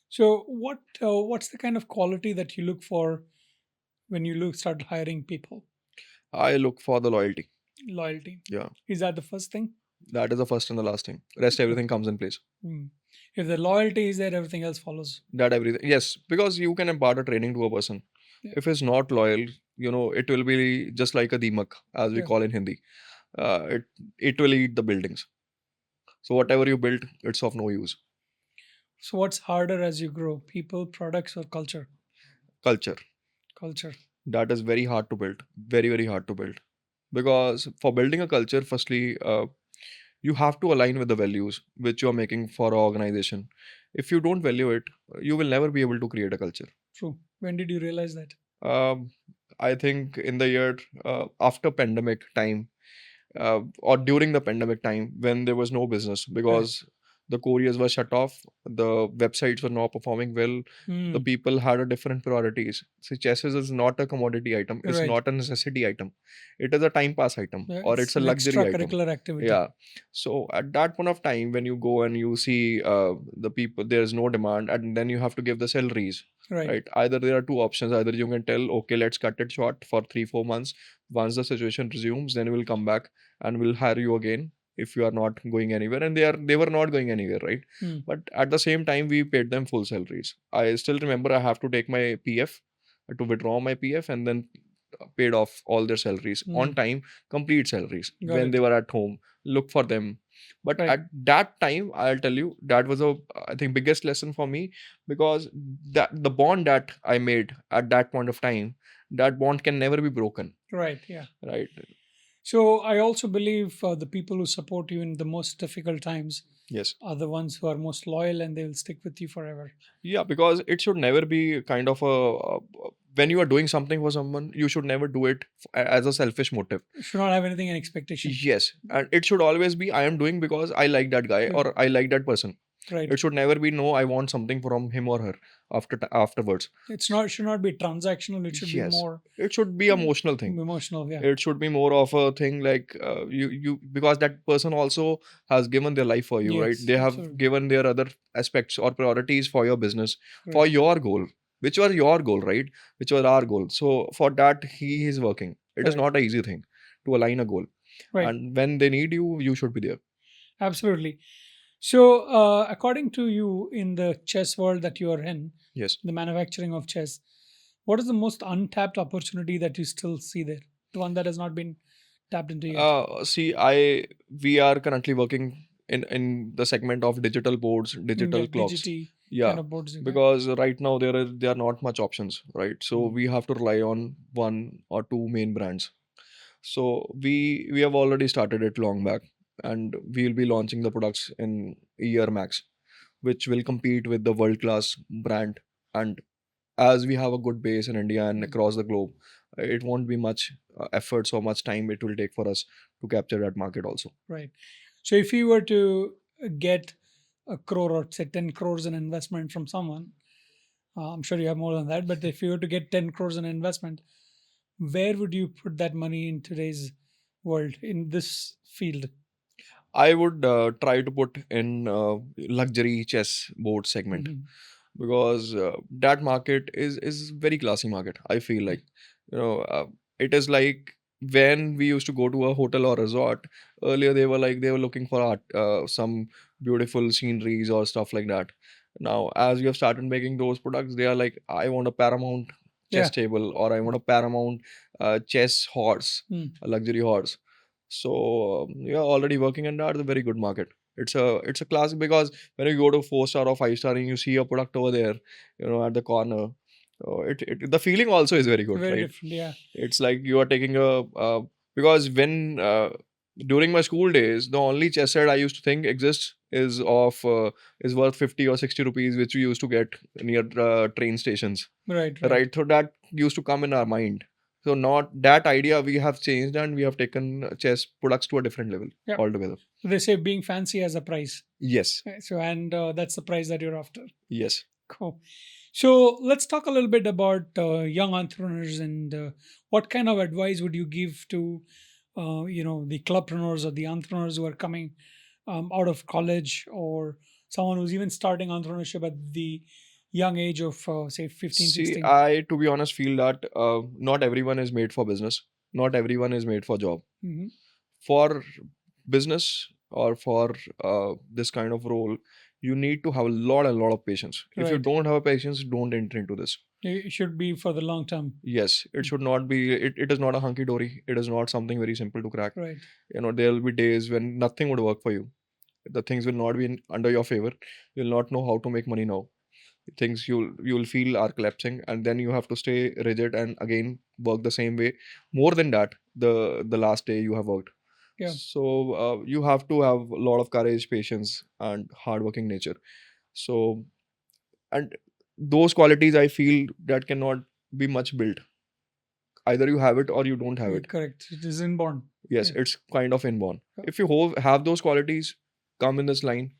So what's the kind of quality that you look for when you start hiring people? I look for the loyalty. Loyalty. Yeah. Is that the first thing? That is the first and the last thing. Rest everything comes in place. If the loyalty is there, everything else follows. That everything. Yes, because you can impart a training to a person. Yeah. If he's not loyal, it will be just like a deemak, as we Yeah. call in Hindi. It will eat the buildings. So whatever you build, it's of no use. So what's harder as you grow? People, products, or culture? Culture. Culture. That is very hard to build. Very, very hard to build. Because for building a culture, firstly, you have to align with the values which you are making for an organization. If you don't value it, you will never be able to create a culture. True. When did you realize that? I think in the year after pandemic time, or during the pandemic time, when there was no business because the couriers were shut off, the websites were not performing well, the people had a different priorities. See, chess is not a commodity item, it's Right. not a necessity item, it is a time pass item, Yeah, or it's a an luxury item. extracurricular activity. Yeah. So at that point of time, when you go and you see the people, there's no demand, and then you have to give the salaries. Right. Either there are two options. Either you can tell, okay, let's cut it short for 3-4 months. Once the situation resumes, then we'll come back and we'll hire you again if you are not going anywhere. And they were not going anywhere, right? But at the same time, we paid them full salaries. I still remember I have to take my PF to withdraw my PF, and then paid off all their salaries on time, complete salaries. Got when it. they were at home, look for them. But Right. at that time, I'll tell you, that was I think biggest lesson for me, because that the bond that I made at that point of time, that bond can never be broken. Right. Yeah. Right. So I also believe the people who support you in the most difficult times Yes. are the ones who are most loyal and they will stick with you forever. Yeah, because it should never be kind of when you are doing something for someone, you should never do it as a selfish motive. You should not have anything in expectation. Yes, and it should always be I am doing because I like that guy, Right. or I like that person. Right. It should never be no, I want something from him or her afterwards. Should not be transactional. It should be Yes. more It should be emotional thing. emotional. Yeah. It should be more of a thing like you because that person also has given their life for you, right? Yes, They have absolutely. given their other aspects or priorities for your business, Right. for your goal, which was your goal, right? Which was our goal. So for that he is working. It is Right. not an easy thing to align a goal. Right. And when they need you, you should be there. Absolutely. So, according to you, in the chess world that you are in, Yes. the manufacturing of chess, what is the most untapped opportunity that you still see there? The one that has not been tapped into yet? See, we are currently working in the segment of digital boards, digital clocks. DGT Yeah, kind of boards. because right now there are not much options, right? So we have to rely on one or two main brands. So we have already started it long back, and we'll be launching the products in a year max, which will compete with the world class brand. And as we have a good base in India and across the globe, it won't be much effort, so much time it will take for us to capture that market also. Right. So, if you were to get a crore or say 10 crores in investment from someone, I'm sure you have more than that, but if you were to get 10 crores in investment, where would you put that money in today's world in this field? I would try to put in luxury chess board segment, because that market is very classy market. I feel like it is like when we used to go to a hotel or resort earlier, they were looking for art, some beautiful sceneries or stuff like that. Now as we have started making those products, they are like, I want a Paramount chess Yeah. table, or I want a Paramount chess horse, a luxury horse. So yeah, already working on that. It's a very good market. It's a classic, because when you go to 4-star or 5-star and you see a product over there, at the corner, the feeling also is very good, Very right? different. Yeah. It's like you are taking a because when During my school days, the only chess set I used to think exists is worth 50 or 60 rupees, which we used to get near train stations. Right. Right. So that used to come in our mind. So not that idea we have changed, and we have taken chess products to a different level Yep. altogether. They say being fancy has a price. Yes. So, and that's the price that you're after. Yes. Cool. So let's talk a little bit about young entrepreneurs and what kind of advice would you give to, the clubpreneurs or the entrepreneurs who are coming out of college, or someone who's even starting entrepreneurship at the young age of, say, 15, See, 16? I, to be honest, feel that not everyone is made for business. Not everyone is made for job. Mhm. For business or for this kind of role, you need to have a lot of patience. If you Right. don't have patience, don't enter into this. It should be for the long term. Yes, it should not be. It is not a hunky dory. It is not something very simple to crack. Right. There will be days when nothing would work for you. The things will not be under your favor. You'll not know how to make money now. Things you'll feel are collapsing, and then you have to stay rigid and again work the same way. More than that, the last day you have worked. Yeah. So you have to have a lot of courage, patience, and hardworking nature. So, and those qualities I feel that cannot be much built. Either you have it or you don't have Yeah, it. correct. It is inborn. Yes, Yeah. it's kind of inborn. Yeah. If you have those qualities, come in this line,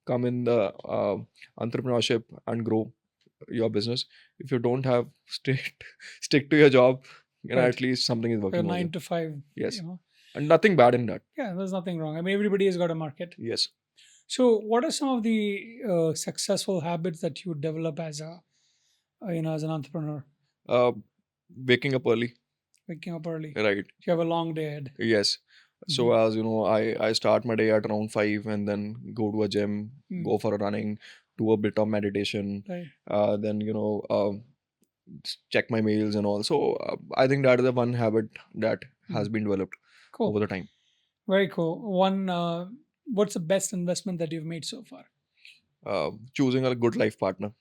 come in the entrepreneurship and grow your business. If you don't have, stick to your job. Right. At least something is working. 9 to 5. Yes. And nothing bad in that. Yeah, there's nothing wrong. I mean, everybody has got a market. Yes. So, what are some of the successful habits that you develop as as an entrepreneur? Waking up early. Waking up early. Right. You have a long day ahead. Yes. So as you know, I start my day at around 5 and then go to a gym, go for a running, do a bit of meditation, Right. then check my mails and all. So I think that is the one habit that has been developed Cool. over the time. Very cool. What's the best investment that you've made so far? Choosing a good life partner.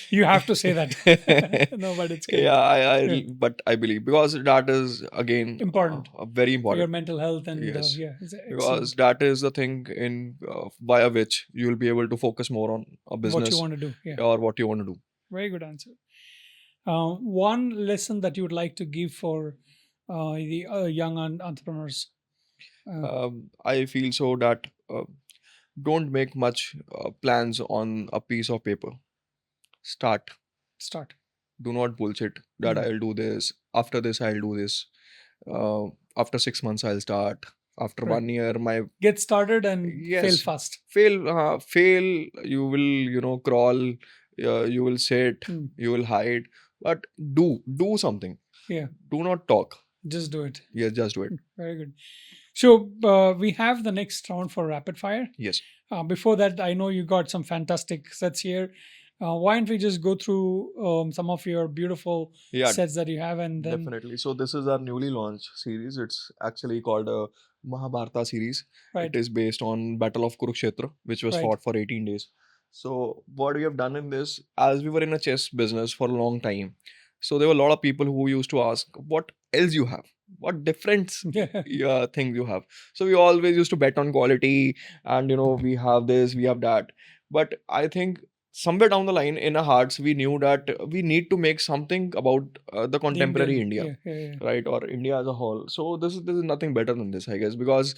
You have to say that. No, but it's good. Yeah, Yeah. but I believe because that is again Important. very For important. your mental health and Yes. it's Because excellent. that is the thing in via which you will be able to focus more on a business What you want to do. Yeah. or what you want to do. Very good answer. One lesson that you would like to give for the young entrepreneurs. I feel so that don't make much plans on a piece of paper. Start. Do not bullshit that I'll do this. After this, I'll do this. After 6 months, I'll start. After Right. 1 year, my Get started and fail yes, fast. fail. You will crawl. You will sit. You will hide. But do something. Yeah. Do not talk. Just do it. Yes, just do it. Very good. So we have the next round for rapid fire. Yes. Before that, I know you got some fantastic sets here. Why don't we just go through some of your beautiful sets that you have, and then definitely. So this is our newly launched series. It's actually called a Mahabharata series. Right. It is based on Battle of Kurukshetra, which was Right. fought for 18 days. So what we have done in this, as we were in a chess business for a long time, so there were a lot of people who used to ask, what else you have? What different things you have? So we always used to bet on quality and, we have this, we have that. But I think somewhere down the line in our hearts, we knew that we need to make something about the contemporary India, right? Or India as a whole. So this is nothing better than this, I guess, because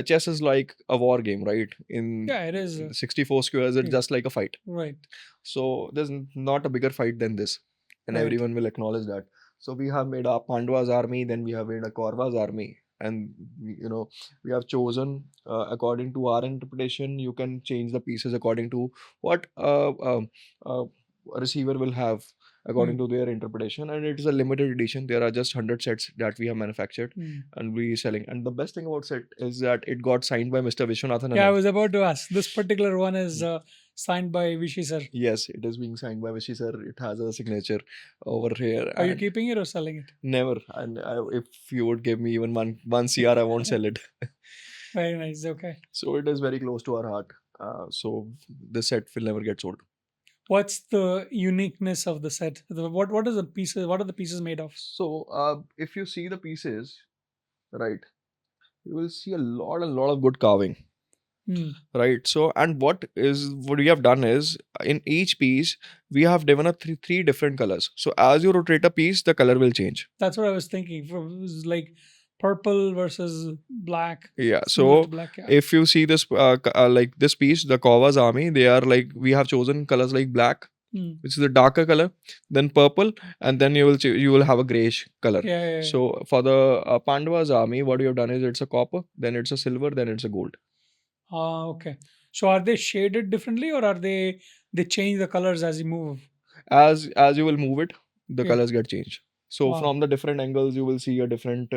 chess is like a war game, right? It is 64 squares, it's just like a fight. Right. So there's not a bigger fight than this, and Right. everyone will acknowledge that. So we have made a Pandavas army, then we have made a Kauravas army, and we have chosen according to our interpretation. You can change the pieces according to what a receiver will have according to their interpretation, and it is a limited edition. There are just 100 sets that we have manufactured and we selling. And the best thing about set is that it got signed by Mr. Viswanathan Anand. Yeah, I was about to ask. This particular one is signed by Vishy sir. Yes, it is being signed by Vishy sir. It has a signature over here. Are you keeping it or selling it? Never. And if you would give me even one CR, I won't sell it. Very nice. Okay. So it is very close to our heart. So this set will never get sold. What's the uniqueness of the set? What are the pieces? What are the pieces made of? So if you see the pieces, right, you will see a lot of good carving. Hmm. Right. So, and what we have done is in each piece we have given a three different colors. So as you rotate a piece, the color will change. That's what I was thinking. It was like purple versus black, Yeah. silver to So black. Yeah. if you see this, like this piece, the Kawa's army, they are like, we have chosen colors like black, Hmm. which is a darker color, then purple, and then you will have a grayish color. Yeah, yeah, yeah. So for the Pandava's army, what you have done is it's a copper, then it's a silver, then it's a gold. Okay. So are they shaded differently, or are they change the colors as you move? As you will move it, the Yeah. colors get changed. So Wow. from the different angles you will see a different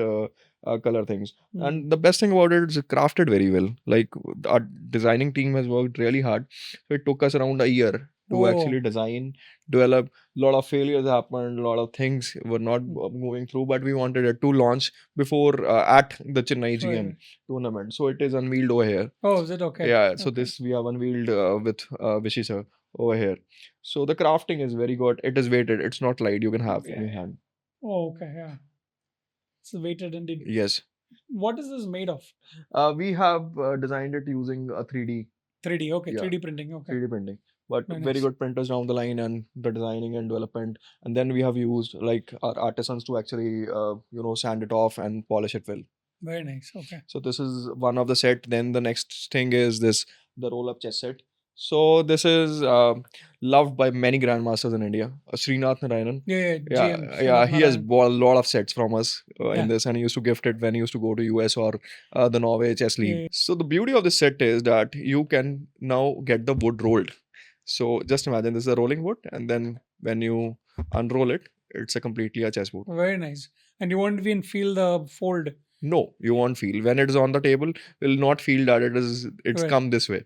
color things. Hmm. And the best thing about it is crafted very well. Like our designing team has worked really hard, so it took us around a year to Oh. actually design, develop. A lot of failures happened, a lot of things were not moving through, but we wanted it to launch before at the Chennai GM Right. tournament. So it is unveiled over here. Oh, is it okay? Yeah, so Okay. this we have unveiled with Vishy sir over here. So the crafting is very good. It is weighted. It's not light. You can have in your hand. Oh, okay. Yeah. It's weighted indeed. Yes. What is this made of? We have designed it using a 3D. 3D. Okay. Yeah. 3D printing. Okay. 3D printing. But Very very nice. good printers down the line and the designing and development. And then we have used like our artisans to actually sand it off and polish it well. Very nice. Okay. So this is one of the set. Then the next thing is the roll up chess set. So this is loved by many grandmasters in India. Srinath Anand. Yeah. Yeah, GM. yeah, he has Narayan. bought a lot of sets from us Yeah. in this, and he used to gift it when he used to go to US or the Norway chess league. Yeah. So the beauty of this set is that you can now get the wood rolled. So just imagine this is a rolling wood, and then when you unroll it, it's a completely a chessboard. Very nice. And you won't even feel the fold. No, you won't feel when it is on the table. You'll not feel that it's Right. come this way,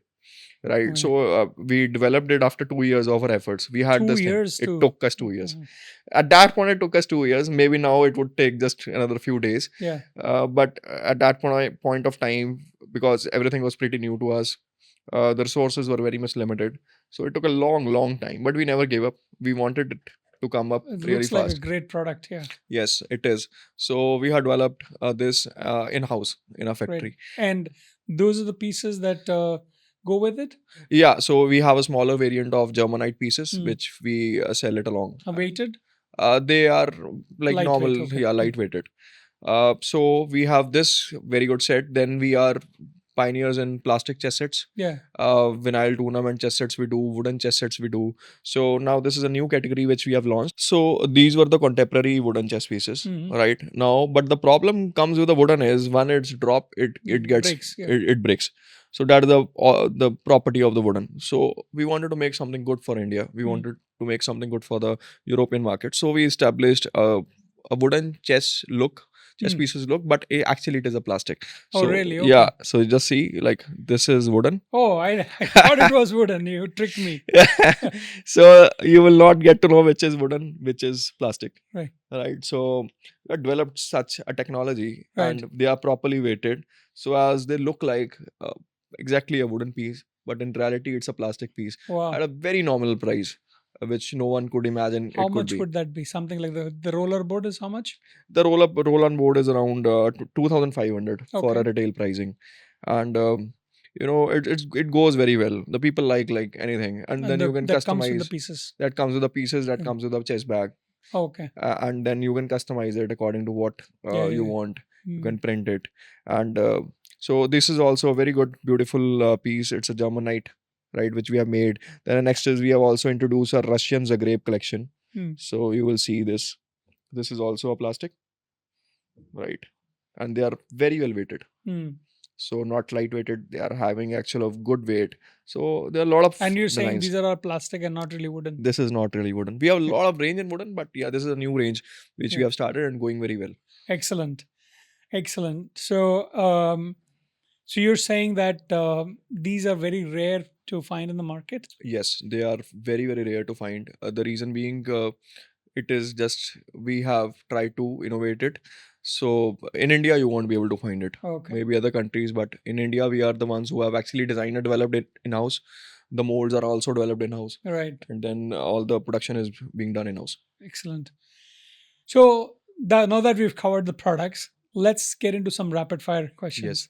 right? Right. So we developed it after 2 years of our efforts. We had 2 this years thing. It to- took us 2 years. Mhm. At that point, it took us 2 years. Maybe now it would take just another few days. Yeah. But at that point of time, because everything was pretty new to us, the resources were very much limited. So it took a long time. But we never gave up. We wanted it to come up It really looks like fast. a great product. Yeah. Yes, it is. So we had developed this in-house in a factory. And those are the pieces that go with it. Yeah, so we have a smaller variant of Germanite pieces, Hmm. which we sell it along. Weighted. They are like Lightweight, normal, okay. yeah, lightweighted. So we have this very good set. Then we are pioneers in plastic chess sets. Yeah. Vinyl tournament chess sets we do, wooden chess sets we do. So now this is a new category which we have launched. So these were the contemporary wooden chess pieces, Mhm. right? Now, but the problem comes with the wooden is when it's drop, it gets breaks. Yeah. it breaks. So that is the property of the wooden. So we wanted to make something good for India. We Hmm. wanted to make something good for the European market. So we established a wooden chess Hmm. pieces look, but actually it is a plastic. Oh, So, really? Okay. yeah. So you just see like this is wooden. Oh, I thought it was wooden. You tricked me. So you will not get to know which is wooden, which is plastic. Right. Right. So we have developed such a technology, Right. and they are properly weighted. So as they look like exactly a wooden piece, but in reality it's a plastic piece Wow. at a very nominal price, which no one could imagine How it could much be. would that be? Something like the roller board is how much? The roll on board is around 2,500 for a Okay. retail pricing, and it goes very well. The people like anything, and then you can that comes with customize. the pieces. That comes with the pieces. That Yeah. comes with the chess bag, Okay. and then you can customize it according to what Yeah, you yeah. want. You Hmm. can print it, and so this is also a very good, beautiful piece. It's a Germanite, right, which we have made. Then the next is we have also introduced a Russian Zagreb collection. Hmm. So you will see this. This is also a plastic, right? And they are very well weighted. Hmm. So not lightweighted. They are having actual of good weight. So there are a lot of And you're saying designs. these are all plastic and not really wooden. This is not really wooden. We have a Yeah. lot of range in wooden, but yeah, this is a new range which we Yeah. have started and going very well. Excellent. Excellent. So, so you're saying that these are very rare to find in the market? Yes, they are very, very rare to find. The reason being, it is just we have tried to innovate it. So in India, you won't be able to find it. Okay. Maybe other countries, but in India, we are the ones who have actually designed and developed it in house. The molds are also developed in house, Right. and then all the production is being done in house. Excellent. So now that we've covered the products, let's get into some rapid fire Yes, questions.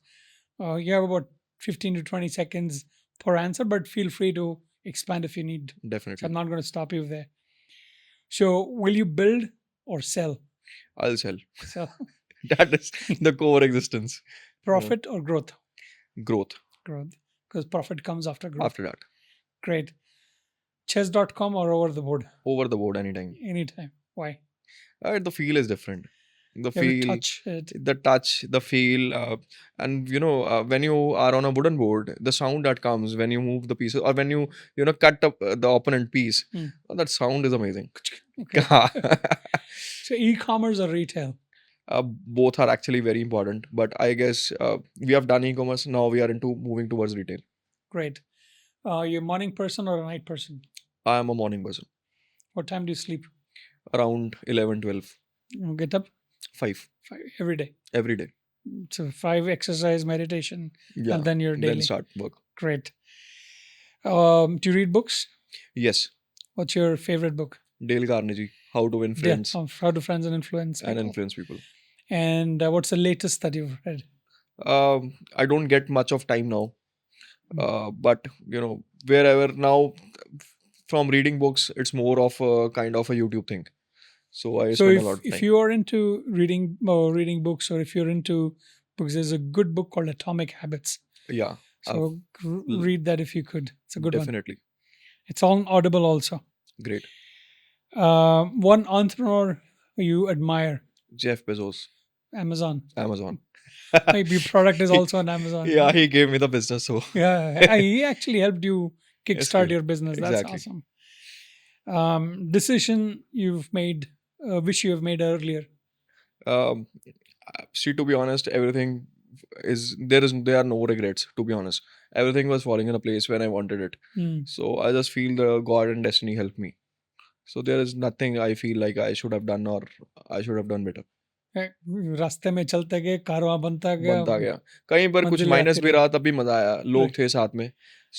You have about 15 to 20 seconds per answer, but feel free to expand if you need. So definitely. I'm not going to stop you there. So, will you build or sell? I'll sell. Sell. That is the core existence. Profit or growth? Growth Growth. Because profit comes after growth. after that. Great. Chess.com or over the board? Over the board anytime. Anytime. Why? The feel is different. The You have to feel, touch it. the touch, the feel, and when you are on a wooden board, the sound that comes when you move the pieces or when you cut up the opponent piece, Hmm. that sound is amazing. Okay. So, e-commerce or retail? Both are actually very important, but I guess we have done e-commerce. Now we are into moving towards retail. Great. You're a morning person or a night person? I am a morning person. What time do you sleep? Around 11, 12, You get up 5 every day. every day. So 5 exercise, meditation, Yeah. and then your daily. Then start work. Great. Do you read books? Yes. What's your favorite book? Dale Carnegie, How to Win Friends How to Friends and Influence and People. Influence People. And what's the latest that you've read? I don't get much of time now, Hmm. but wherever now, from reading books, it's more of a kind of a YouTube thing. So I So spend a lot of if time. you are into reading books, or if you're into books, there's a good book called Atomic Habits. Yeah, So read that if you could. It's a good one. definitely. It's on Audible also. Great. One entrepreneur you admire? Jeff Bezos, Amazon. Amazon. Maybe your product is He- also on Amazon. Yeah, he gave me the business, so Yeah, he actually helped you kickstart great. your business. That's Exactly. awesome. Decision you've made, wish you have made earlier. um, see, to be honest, everything there are no regrets. To be honest, everything was falling in a place when I wanted it. Hmm. So I just feel the God and destiny helped me. So there is nothing I feel like I should have done or I should have done better. रास्ते में चलते गए कारवां बनता गया बनता गया कहीं पर कुछ मंजिल माइनस आती भी रही रहा तब भी मजा आया लोग Right. थे साथ में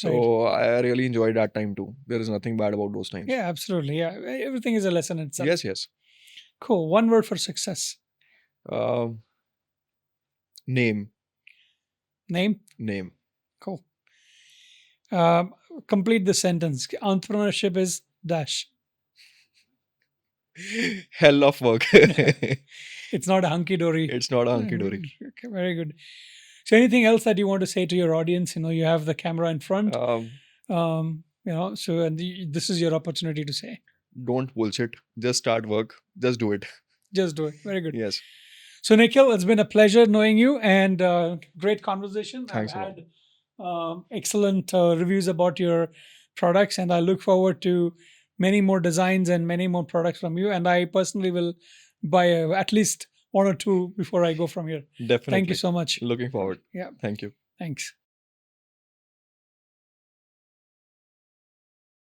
so I really enjoyed that time too. There is nothing bad about those times. Yeah, absolutely. Yeah, everything is a lesson in itself. Yes. Cool. One word for success. Name. Cool. Complete the sentence. Entrepreneurship is dash. Hell of work. It's not a hunky dory. It's not a hunky dory. Okay, very good. So, anything else that you want to say to your audience? You have the camera in front. So and this is your opportunity to say. Don't bullshit. Just start work. Just do it. Just do it. Very good. Yes. So, Nikhil, it's been a pleasure knowing you and great conversation. Thanks a lot. I've had excellent reviews about your products, and I look forward to many more designs and many more products from you. And I personally will buy at least one or two before I go from here. Definitely. Thank you so much. Looking forward. Yeah. Thank you. Thanks.